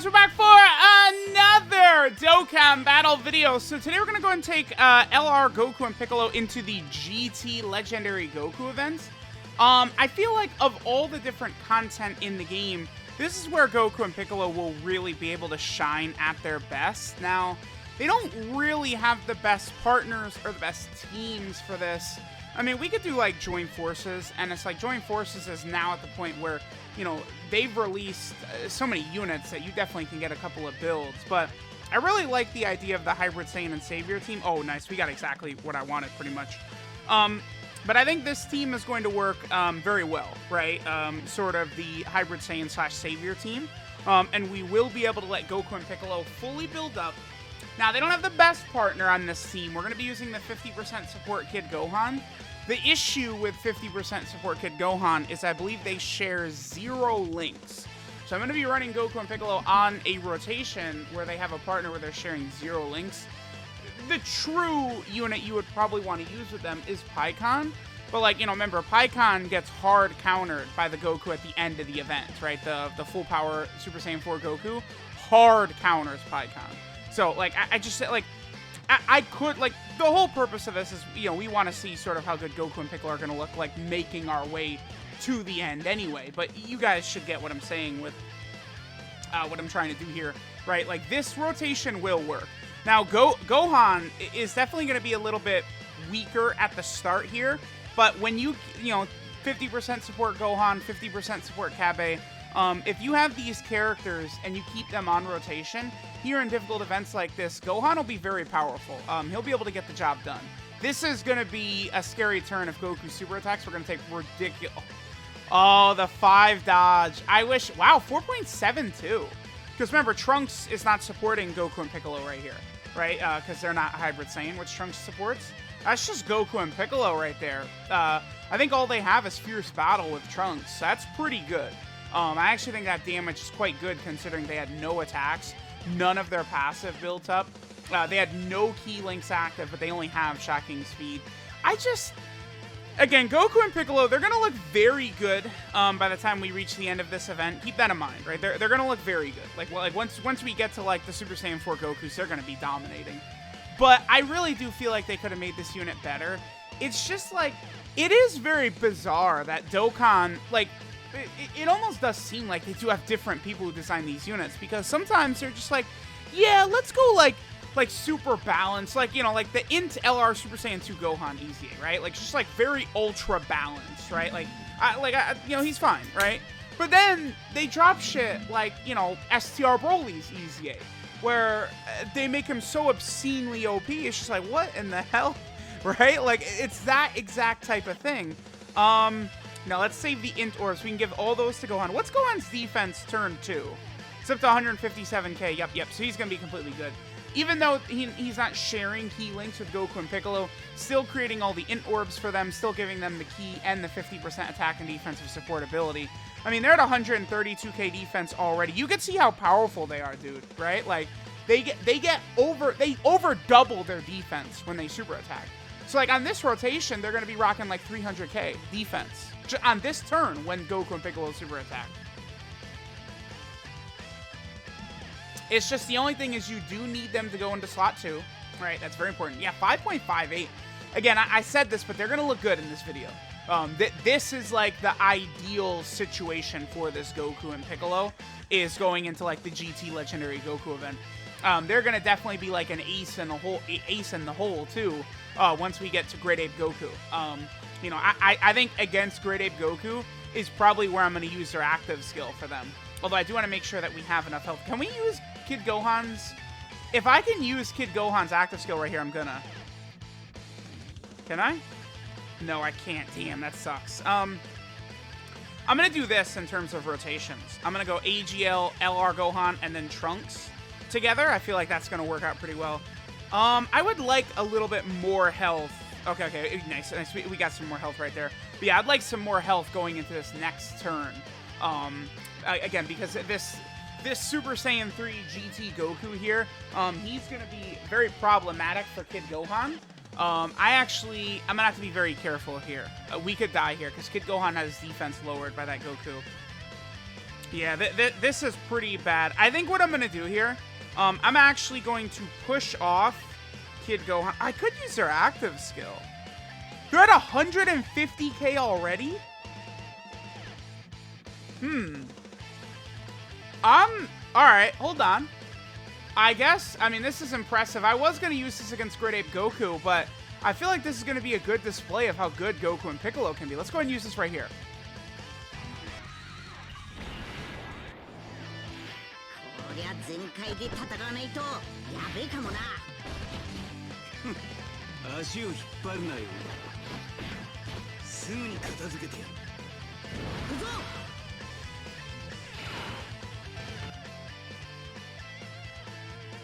guys, we're back for another Dokkan battle video. So today we're going to go and take LR, Goku, and Piccolo into the GT Legendary Goku event. I feel like of all the different content in the game, this is where Goku and Piccolo will really be able to shine at their best. Now, they don't really have the best partners or the best teams for this. I mean, we could do, like, Join Forces, and it's like Join Forces is now at the point where, you know, they've released so many units that you definitely can get a couple of builds, but I really like the idea of the Hybrid Saiyan and Savior team. Oh, nice. We got exactly what I wanted, pretty much. But I think this team is going to work very well, right? Sort of the Hybrid Saiyan / Savior team. And we will be able to let Goku and Piccolo fully build up. Now, they don't have the best partner on this team. We're going to be using the 50% support Kid Gohan. The issue with 50% support Kid Gohan is I believe they share 0 links. So I'm going to be running Goku and Piccolo on a rotation where they have a partner where they're sharing 0 links. The true unit you would probably want to use with them is Piccon. But, like, you know, remember, Piccon gets hard countered by the Goku at the end of the event, right? The full power Super Saiyan 4 Goku hard counters Piccon. So, like, I just said, like, I could, like, the whole purpose of this is, you know, we want to see sort of how good Goku and Piccolo are going to look like making our way to the end anyway. But you guys should get what I'm saying with what I'm trying to do here, right? Like, this rotation will work. Now, Gohan is definitely going to be a little bit weaker at the start here. But when you know, 50% support Gohan, 50% support Kabe, if you have these characters and you keep them on rotation, here in difficult events like this, Gohan will be very powerful. He'll be able to get the job done. This is going to be a scary turn if Goku super attacks. We're going to take ridiculous... Oh, the 5 dodge. I wish... Wow, 4.72. Because remember, Trunks is not supporting Goku and Piccolo right here, right? Because they're not Hybrid Saiyan, which Trunks supports. That's just Goku and Piccolo right there. I think all they have is Fierce Battle with Trunks. That's pretty good. I actually think that damage is quite good considering they had no attacks, none of their passive built up. They had no key links active, but they only have Shocking Speed. Again, Goku and Piccolo, they're going to look very good by the time we reach the end of this event. Keep that in mind, right? They're going to look very good. Like once we get to, like, the Super Saiyan 4 Gokus, they're going to be dominating. But I really do feel like they could have made this unit better. It's just, like, it is very bizarre that Dokkan, like, it almost does seem like they do have different people who design these units, because sometimes they're just like, yeah, let's go, like super balanced, like, you know, like the Int LR Super Saiyan 2 Gohan EZA, right? Like, just, like, very ultra balanced, right? Like, you know, he's fine, right? But then they drop shit like, you know, STR Broly's EZA, where they make him so obscenely OP, it's just like, what in the hell, right? Like, it's that exact type of thing. Now, let's save the Int Orbs. We can give all those to Gohan. What's Gohan's defense turn 2? It's up to 157k. Yep. So he's going to be completely good. Even though he's not sharing key links with Goku and Piccolo, still creating all the Int Orbs for them, still giving them the key and the 50% attack and defensive support ability. I mean, they're at 132k defense already. You can see how powerful they are, dude, right? Like, they over double their defense when they super attack. So, like, on this rotation, they're going to be rocking, like, 300k defense on this turn when Goku and Piccolo super attack. It's just the only thing is you do need them to go into slot 2, right? That's very important. Yeah, 5.58. Again, I said this, but they're going to look good in this video. This is, like, the ideal situation for this Goku and Piccolo, is going into, like, the GT Legendary Goku event. They're going to definitely be, like, an ace in the hole, too, once we get to Great Ape Goku. You know, I think against Great Ape Goku is probably where I'm going to use their active skill for them. Although I do want to make sure that we have enough health. Can we use Kid Gohan's... If I can use Kid Gohan's active skill right here, I'm gonna... Can I? No, I can't. Damn, that sucks. I'm gonna do this in terms of rotations. I'm gonna go AGL, LR Gohan, and then Trunks together. I feel like that's gonna work out pretty well. I would like a little bit more health. Okay, nice. We got some more health right there. But yeah, I'd like some more health going into this next turn. Again, because this Super Saiyan 3 GT Goku here, he's going to be very problematic for Kid Gohan. I'm going to have to be very careful here. We could die here, because Kid Gohan has his defense lowered by that Goku. Yeah, this is pretty bad. I think what I'm going to do here, I'm actually going to push off Kid Gohan. I could use their active skill. They're at 150k already? Alright, hold on. I guess, I mean, this is impressive. I was going to use this against Great Ape Goku, but I feel like this is going to be a good display of how good Goku and Piccolo can be. Let's go ahead and use this right here. 全開で戦わないとやべえかもな。足を引っ張るなよ。すぐに片付けてやる。行くぞ。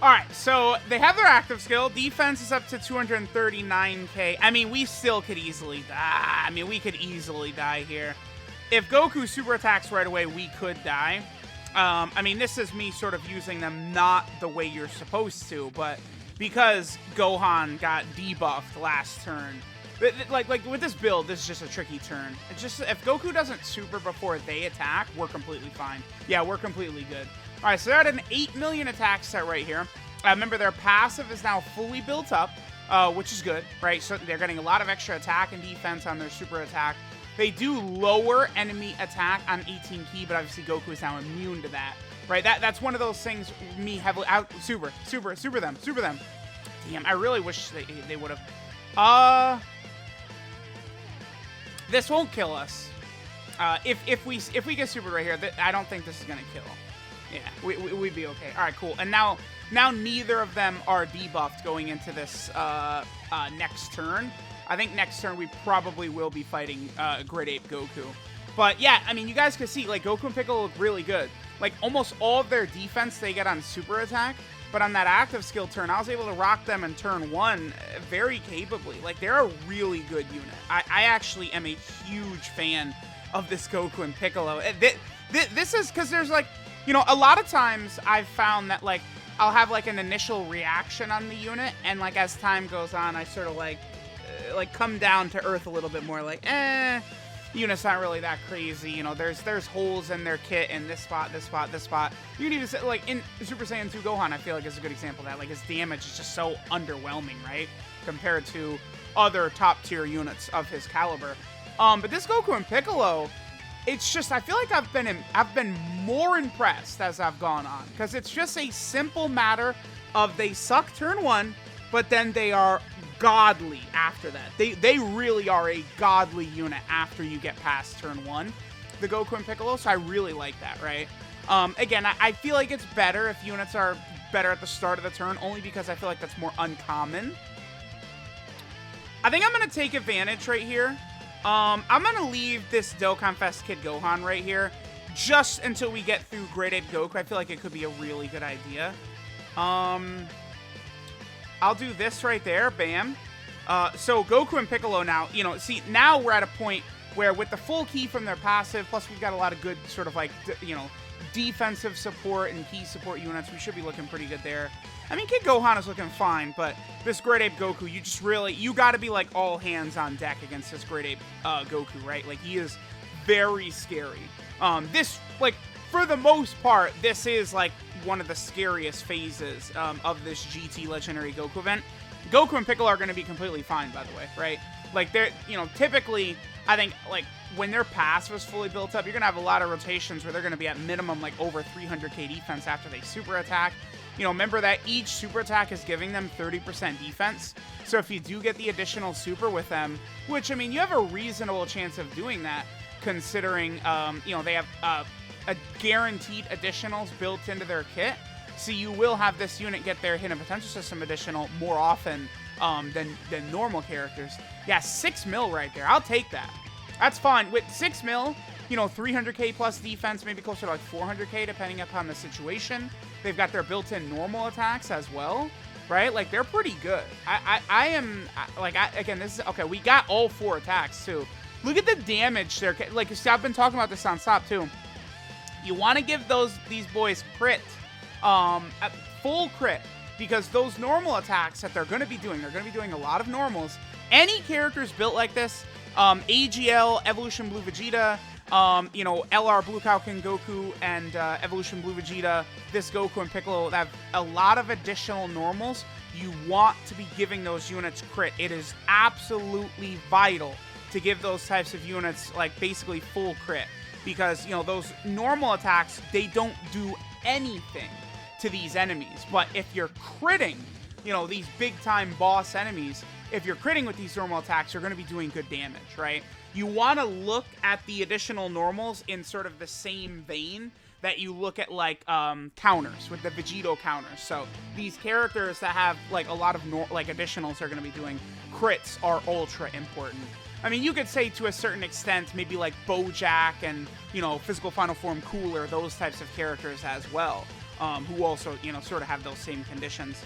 Alright, so they have their active skill. Defense is up to 239k. I mean, we still could easily die. I mean, we could easily die here. If Goku super attacks right away, we could die. I mean, this is me sort of using them not the way you're supposed to, but because Gohan got debuffed last turn. Like with this build, this is just a tricky turn. It's just, if Goku doesn't super before they attack, we're completely fine. Yeah, we're completely good. All right, so they're at an 8 million attack set right here. Remember, their passive is now fully built up, which is good, right? So they're getting a lot of extra attack and defense on their super attack. They do lower enemy attack on 18 key, but obviously Goku is now immune to that, right? That's one of those things me heavily out. Super them. Damn, I really wish they would have. This won't kill us. If we get super right here, I don't think this is gonna kill. Yeah, we'd be okay. All right, cool. And now neither of them are debuffed going into this next turn. I think next turn we probably will be fighting Great Ape Goku. But yeah, I mean, you guys can see, like, Goku and Piccolo look really good. Like, almost all of their defense they get on super attack, but on that active skill turn, I was able to rock them in turn 1 very capably. Like, they're a really good unit. I actually am a huge fan of this Goku and Piccolo. This is because there's, like, you know, a lot of times I've found that, like, I'll have, like, an initial reaction on the unit, and, like, as time goes on, I sort of, like come down to earth a little bit more, like, unit's not really that crazy, you know, there's holes in their kit in this spot. You can even say, like, in Super Saiyan 2 Gohan, I feel like is a good example of that. Like, his damage is just so underwhelming, right, compared to other top tier units of his caliber. But this Goku and Piccolo, it's just, I feel like I've been more impressed as I've gone on, because it's just a simple matter of they suck turn 1, but then they are godly after that. They really are a godly unit after you get past turn 1, the Goku and Piccolo, so I really like that, right? Again, I feel like it's better if units are better at the start of the turn, only because I feel like that's more uncommon. I think I'm going to take advantage right here. I'm going to leave this Dokkan Fest Kid Gohan right here, just until we get through Great Ape Goku. I feel like it could be a really good idea. I'll do this right there, bam. So Goku and Piccolo now, you know, see, now we're at a point where with the full key from their passive, plus we've got a lot of good sort of like, you know, defensive support and key support units, we should be looking pretty good there. I mean, Kid Gohan is looking fine, but this Great Ape Goku, you got to be like all hands on deck against this Great Ape Goku, right? Like, he is very scary. This, like, for the most part, this is like one of the scariest phases of this GT Legendary Goku event. Goku and Piccolo are going to be completely fine, by the way, right? Like, they're, you know, typically, I think, like, when their passive is fully built up, you're going to have a lot of rotations where they're going to be at minimum, like, over 300k defense after they super attack. You know, remember that each super attack is giving them 30% defense. So if you do get the additional super with them, which, I mean, you have a reasonable chance of doing that, considering, you know, they have a guaranteed additionals built into their kit. So you will have this unit get their hidden potential system additional more often than normal characters. Yeah, 6 mil right there. I'll take that. That's fine. With 6 mil, you know, 300k plus defense, maybe closer to like 400k depending upon the situation. They've got their built-in normal attacks as well, right? Like, they're pretty good. Again, this is, okay, we got all 4 attacks too. Look at the damage there. Like, I've been talking about this on stop too. You want to give these boys crit, full crit, because those normal attacks that they're going to be doing a lot of normals. Any characters built like this, AGL, Evolution Blue Vegeta, You know, LR Blue Kaioken Goku and Evolution Blue Vegeta, this Goku and Piccolo have a lot of additional normals. You want to be giving those units crit. It is absolutely vital to give those types of units, like, basically full crit. Because, you know, those normal attacks, they don't do anything to these enemies. But if you're critting, you know, these big-time boss enemies, if you're critting with these normal attacks, you're going to be doing good damage, right? You want to look at the additional normals in sort of the same vein that you look at, like, counters, with the Vegito counters. So these characters that have, like, a lot of, additionals they're going to be doing, crits are ultra important. I mean, you could say to a certain extent, maybe like Bojack and, you know, Physical Final Form Cooler, those types of characters as well, who also, you know, sort of have those same conditions.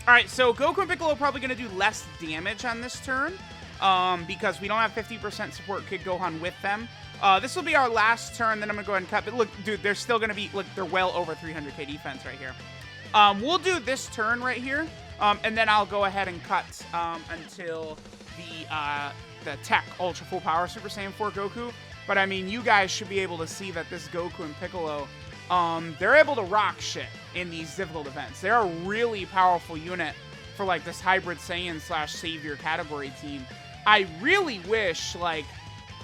All right, so Goku and Piccolo are probably going to do less damage on this turn, because we don't have 50% support Kid Gohan with them. This will be our last turn, then I'm going to go ahead and cut. But look, dude, they're still going to be, look, they're well over 300k defense right here. We'll do this turn right here, and then I'll go ahead and cut until the Tech Ultra Full Power Super Saiyan 4 Goku. But I mean, you guys should be able to see that this Goku and Piccolo, they're able to rock shit in these difficult events. They're a really powerful unit for, like, this Hybrid Saiyan / Savior category team. I really wish, like,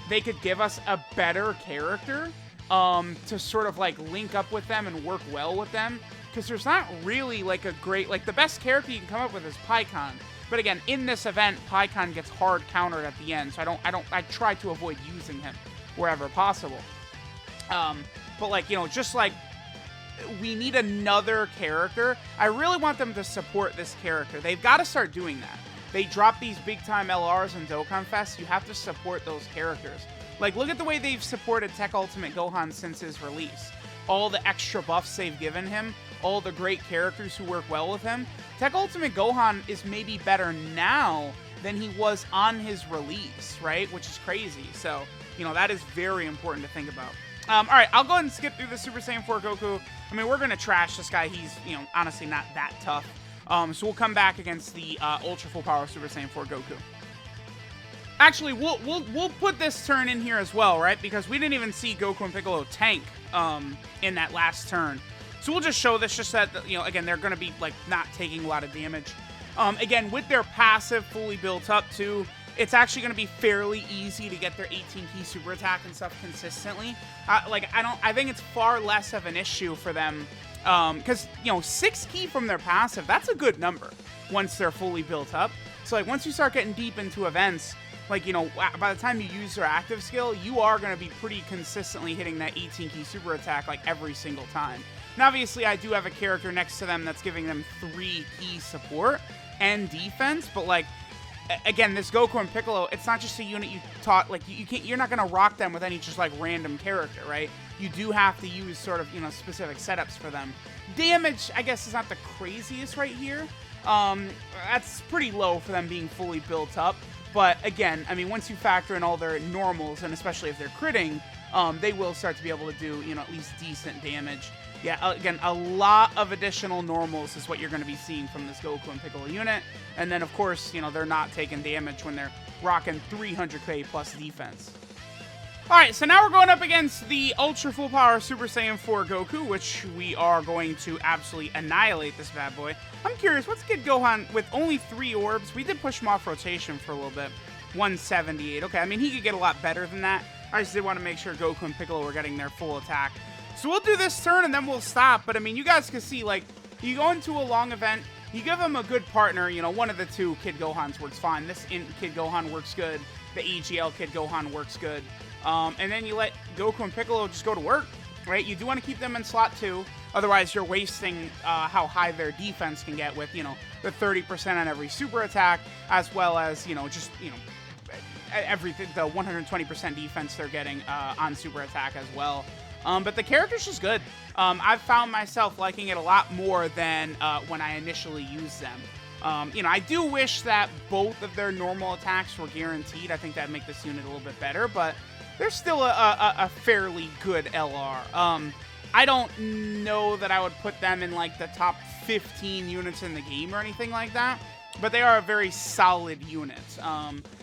they could give us a better character to sort of, like, link up with them and work well with them. Because there's not really, like, a great, like, the best character you can come up with is Pikkon. But again, in this event, Pikkon gets hard countered at the end, so I try to avoid using him wherever possible. But, like, you know, just like, we need another character. I really want them to support this character. They've got to start doing that. They drop these big-time LRs and Dokkan Fest. You have to support those characters. Like, look at the way they've supported Tech Ultimate Gohan since his release. All the extra buffs they've given him, all the great characters who work well with him. Tech Ultimate Gohan is maybe better now than he was on his release, right? Which is crazy. So, you know, that is very important to think about. All right, I'll go ahead and skip through the Super Saiyan 4 Goku. I mean, we're going to trash this guy. He's, you know, honestly not that tough. So we'll come back against the Ultra Full Power Super Saiyan 4 Goku. Actually, we'll put this turn in here as well, right? Because we didn't even see Goku and Piccolo tank in that last turn. So we'll just show this, just that, you know, again, they're going to be, like, not taking a lot of damage. Again, with their passive fully built up, too, it's actually going to be fairly easy to get their 18-key super attack and stuff consistently. I think it's far less of an issue for them, because, you know, 6-key from their passive, that's a good number once they're fully built up. So, like, once you start getting deep into events, like, you know, by the time you use their active skill, you are going to be pretty consistently hitting that 18-key super attack, like, every single time. And obviously, I do have a character next to them that's giving them 3-key support and defense, but, like, again, this Goku and Piccolo, it's not just a unit you taught, like, you're not going to rock them with any just, like, random character, right? You do have to use sort of, you know, specific setups for them. Damage, I guess, is not the craziest right here. That's pretty low for them being fully built up. But again, I mean, once you factor in all their normals, and especially if they're critting, they will start to be able to do, you know, at least decent damage. Yeah, again, a lot of additional normals is what you're going to be seeing from this Goku and Piccolo unit. And then, of course, you know, they're not taking damage when they're rocking 300k plus defense. Alright, so now we're going up against the Ultra Full Power Super Saiyan 4 Goku, which we are going to absolutely annihilate this bad boy. I'm curious, what's Kid Gohan with only 3 orbs? We did push him off rotation for a little bit. 178. Okay, I mean, he could get a lot better than that. I just did want to make sure Goku and Piccolo were getting their full attack. So we'll do this turn and then we'll stop. But I mean, you guys can see, like, you go into a long event, you give them a good partner, you know, one of the two Kid Gohans works fine. This Kid Gohan works good. The AGL Kid Gohan works good. And then you let Goku and Piccolo just go to work, right? You do want to keep them in slot 2. Otherwise, you're wasting how high their defense can get with, you know, the 30% on every super attack, as well as, you know, just, you know, everything, the 120% defense they're getting on super attack as well. But the character's just good. I've found myself liking it a lot more than when I initially used them. You know, I do wish that both of their normal attacks were guaranteed. I think that'd make this unit a little bit better, but they're still a fairly good LR. I don't know that I would put them in, like, the top 15 units in the game or anything like that, but they are a very solid unit.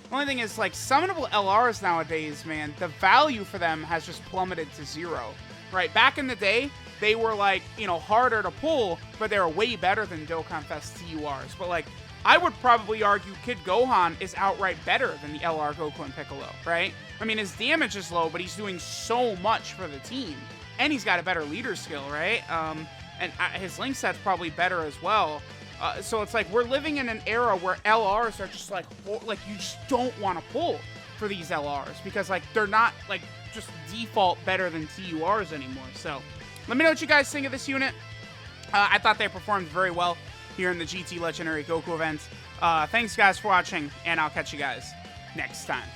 The only thing is, like, summonable LRs nowadays, man, the value for them has just plummeted to 0, right? Back in the day, they were, like, you know, harder to pull, but they were way better than Dokkan Fest TURs. But, like, I would probably argue Kid Gohan is outright better than the LR Goku and Piccolo, right? I mean, his damage is low, but he's doing so much for the team. And he's got a better leader skill, right? And his link set's probably better as well. So it's like we're living in an era where LRs are just like you just don't want to pull for these LRs because like they're not like just default better than TURs anymore. So let me know what you guys think of this unit. I thought they performed very well here in the GT Legendary Goku event. Thanks guys for watching, and I'll catch you guys next time.